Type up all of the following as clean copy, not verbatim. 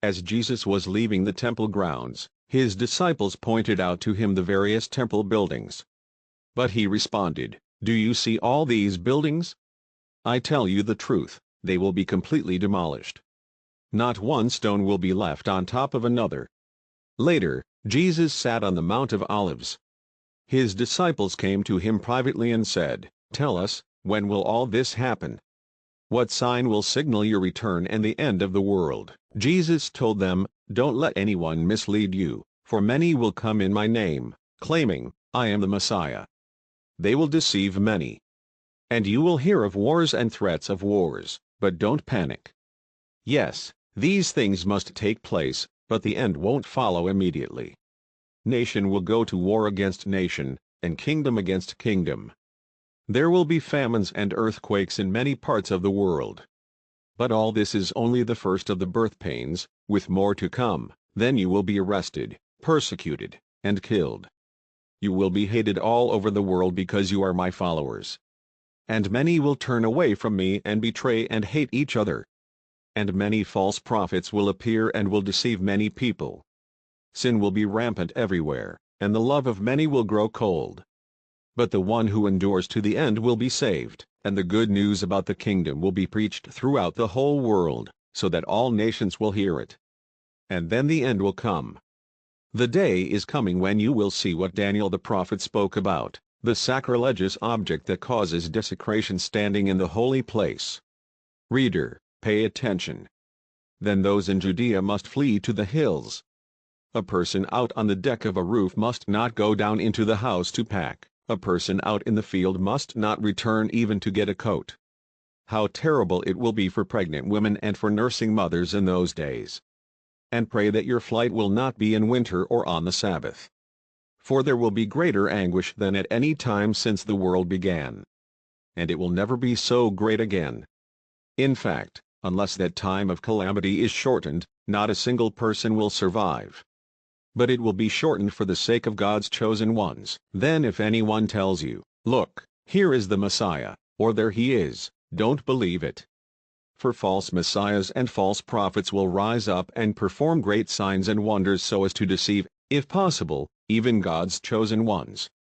As Jesus was leaving the temple grounds, his disciples pointed out to him the various temple buildings. But he responded, "Do you see all these buildings? I tell you the truth, they will be completely demolished. Not one stone will be left on top of another." Later, Jesus sat on the Mount of Olives. His disciples came to him privately and said, "Tell us, when will all this happen? What sign will signal your return and the end of the world?" Jesus told them, "Don't let anyone mislead you, for many will come in my name, claiming, 'I am the Messiah.' They will deceive many. And you will hear of wars and threats of wars, but don't panic. Yes, these things must take place, but the end won't follow immediately. Nation will go to war against nation, and kingdom against kingdom. There will be famines and earthquakes in many parts of the world. But all this is only the first of the birth pains, with more to come. Then you will be arrested, persecuted, and killed. You will be hated all over the world because you are my followers. And many will turn away from me and betray and hate each other. And many false prophets will appear and will deceive many people. Sin will be rampant everywhere, and the love of many will grow cold. But the one who endures to the end will be saved, and the good news about the kingdom will be preached throughout the whole world, so that all nations will hear it. And then the end will come. The day is coming when you will see what Daniel the prophet spoke about, the sacrilegious object that causes desecration standing in the holy place. Reader, pay attention. Then those in Judea must flee to the hills. A person out on the deck of a roof must not go down into the house to pack. A person out in the field must not return even to get a coat. How terrible it will be for pregnant women and for nursing mothers in those days. And pray that your flight will not be in winter or on the Sabbath. For there will be greater anguish than at any time since the world began. And it will never be so great again. In fact, unless that time of calamity is shortened, not a single person will survive. But it will be shortened for the sake of God's chosen ones. Then if anyone tells you, "Look, here is the Messiah," or "There he is," don't believe it. For false messiahs and false prophets will rise up and perform great signs and wonders so as to deceive, if possible, even God's chosen ones.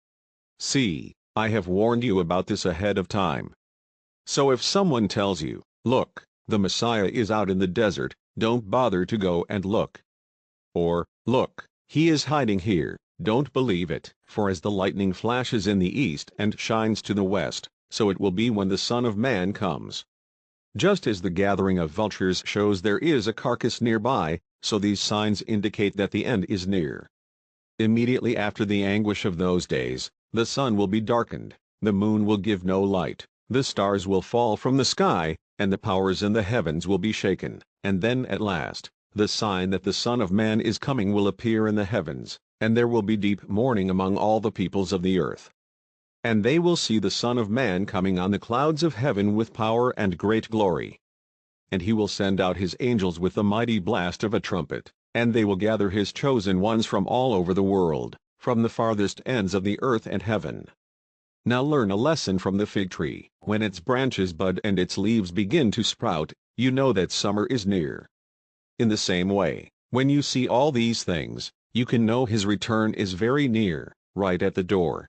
See, I have warned you about this ahead of time. So if someone tells you, "Look, the Messiah is out in the desert," don't bother to go and look. Or, "Look, he is hiding here," don't believe it. For as the lightning flashes in the east and shines to the west, so it will be when the Son of Man comes. Just as the gathering of vultures shows there is a carcass nearby, so these signs indicate that the end is near. Immediately after the anguish of those days, the sun will be darkened, the moon will give no light, the stars will fall from the sky, and the powers in the heavens will be shaken. And then at last, the sign that the Son of Man is coming will appear in the heavens, and there will be deep mourning among all the peoples of the earth. And they will see the Son of Man coming on the clouds of heaven with power and great glory. And he will send out his angels with the mighty blast of a trumpet, and they will gather his chosen ones from all over the world, from the farthest ends of the earth and heaven. Now learn a lesson from the fig tree. When its branches bud and its leaves begin to sprout, you know that summer is near. In the same way, when you see all these things, you can know his return is very near, right at the door.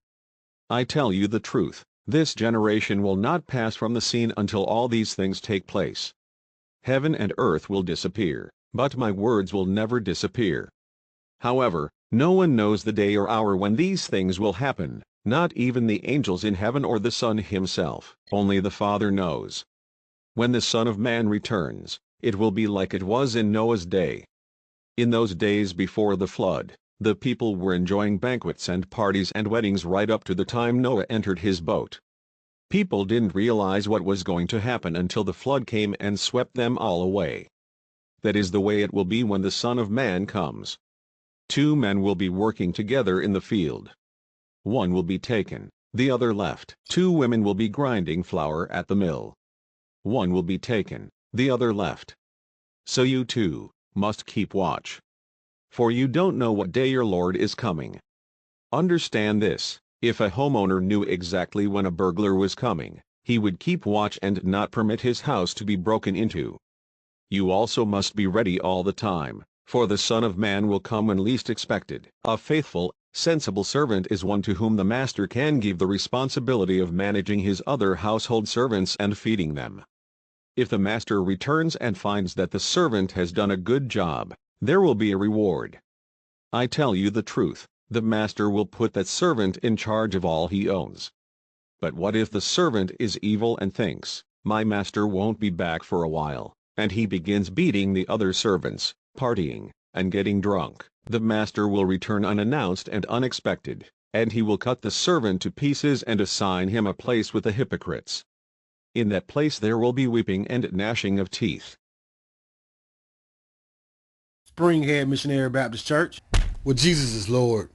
I tell you the truth, this generation will not pass from the scene until all these things take place. Heaven and earth will disappear, but my words will never disappear. However, no one knows the day or hour when these things will happen, not even the angels in heaven or the Son himself. Only the Father knows. When the Son of Man returns, it will be like it was in Noah's day. In those days before the flood, the people were enjoying banquets and parties and weddings right up to the time Noah entered his boat. People didn't realize what was going to happen until the flood came and swept them all away. That is the way it will be when the Son of Man comes. 2 men will be working together in the field. One will be taken, the other left. 2 women will be grinding flour at the mill. One will be taken, the other left. So you too must keep watch. For you don't know what day your Lord is coming. Understand this, if a homeowner knew exactly when a burglar was coming, he would keep watch and not permit his house to be broken into. You also must be ready all the time, for the Son of Man will come when least expected. A faithful, sensible servant is one to whom the master can give the responsibility of managing his other household servants and feeding them. If the master returns and finds that the servant has done a good job, there will be a reward. I tell you the truth, the master will put that servant in charge of all he owns. But what if the servant is evil and thinks, "My master won't be back for a while," and he begins beating the other servants, partying, and getting drunk? The master will return unannounced and unexpected, and he will cut the servant to pieces and assign him a place with the hypocrites. In that place there will be weeping and gnashing of teeth. Springhead Missionary Baptist Church, Well, Jesus is Lord.